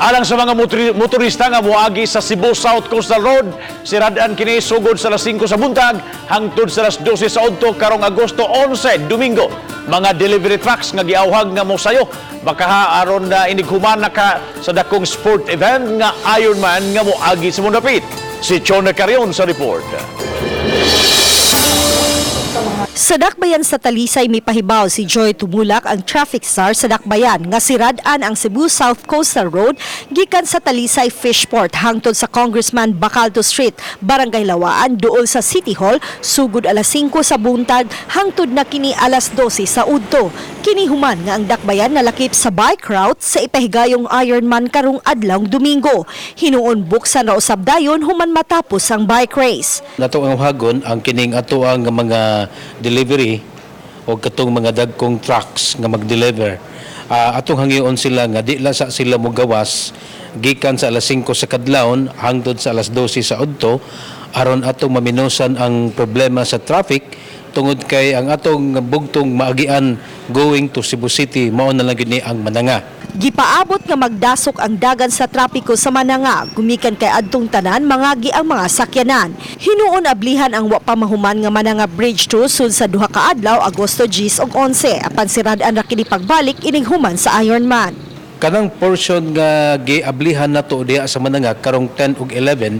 Alang sa mga motorista nga moagi sa Cebu South Coastal Road, sirad-an kini sugod sa alas 5 sa buntag hangtod sa alas 12 sa udto karong Agosto 11, Domingo. Mga delivery trucks nga giawhag nga mosayo baka aron na inighuman na ka sa dakong sport event nga Ironman nga moagi sa Mundapit. Si Chona Carion sa report. Sa Dakbayan sa Talisay may pahibaw si Joy Tumulak, ang traffic star sa Dakbayan, nga sirad-an ang Cebu South Coastal Road gikan sa Talisay Fishport hangtod sa Congressman Bacalto Street, Barangay Lawaan duol sa City Hall sugod alas 5 sa buntag hangtod na kini alas 12 sa udto. Kini human nga ang Dakbayan nalakip sa bike route sa ipahigayong Ironman karong adlawng Domingo. Hinuon buksan na usab dayon human matapos ang bike race. Nato ang hagon ang kining ato ang mga delivery o katong mga dagkong trucks nga mag-deliver. Atong hangyoon sila nga di la sa sila mogawas gikan sa alas 5 sa kadlawon hangtod sa alas 12 sa udto aron atong maminusan ang problema sa traffic tungod kay ang atong bugtong maagian going to Cebu City mao na lang gid ni ang Mananga. Gipaabot nga magdasok ang dagan sa trapiko sa Mananga, gumikan kay adtong tanan mangagi ang mga sakyanan. Hinuon ablihan ang wa pa mahuman nga Mananga Bridge 2 sud sa duha ka adlaw Agosto 10 ug 11 apan sirad-an ra kini pagbalik ining human sa Ironman. Kanang portion nga giablihan nato diha sa Mananga karong 10 ug 11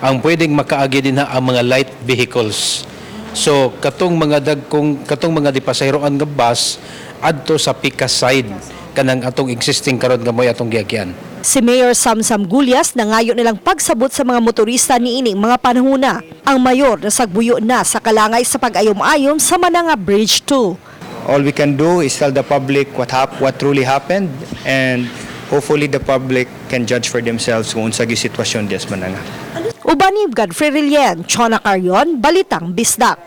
ang pwedeng makaagi dinha ang mga light vehicles. So katong mga dipasayroan nga bus adto sa Pika side kanang atong existing karon nga moy atong giagyan. Si Mayor Samsam Gulyas nangayo nilang pagsabot sa mga motorista niining mga panahuna. Ang mayor nasagbuyo na sa kalangay sa pag-ayom-ayom sa Mananga Bridge 2. All we can do is tell the public what truly happened, and hopefully the public can judge for themselves kung unsa gyud sitwasyon dias Mananga. Uban ni Godfrey Rillen, Chona Carion, Balitang Bisdak.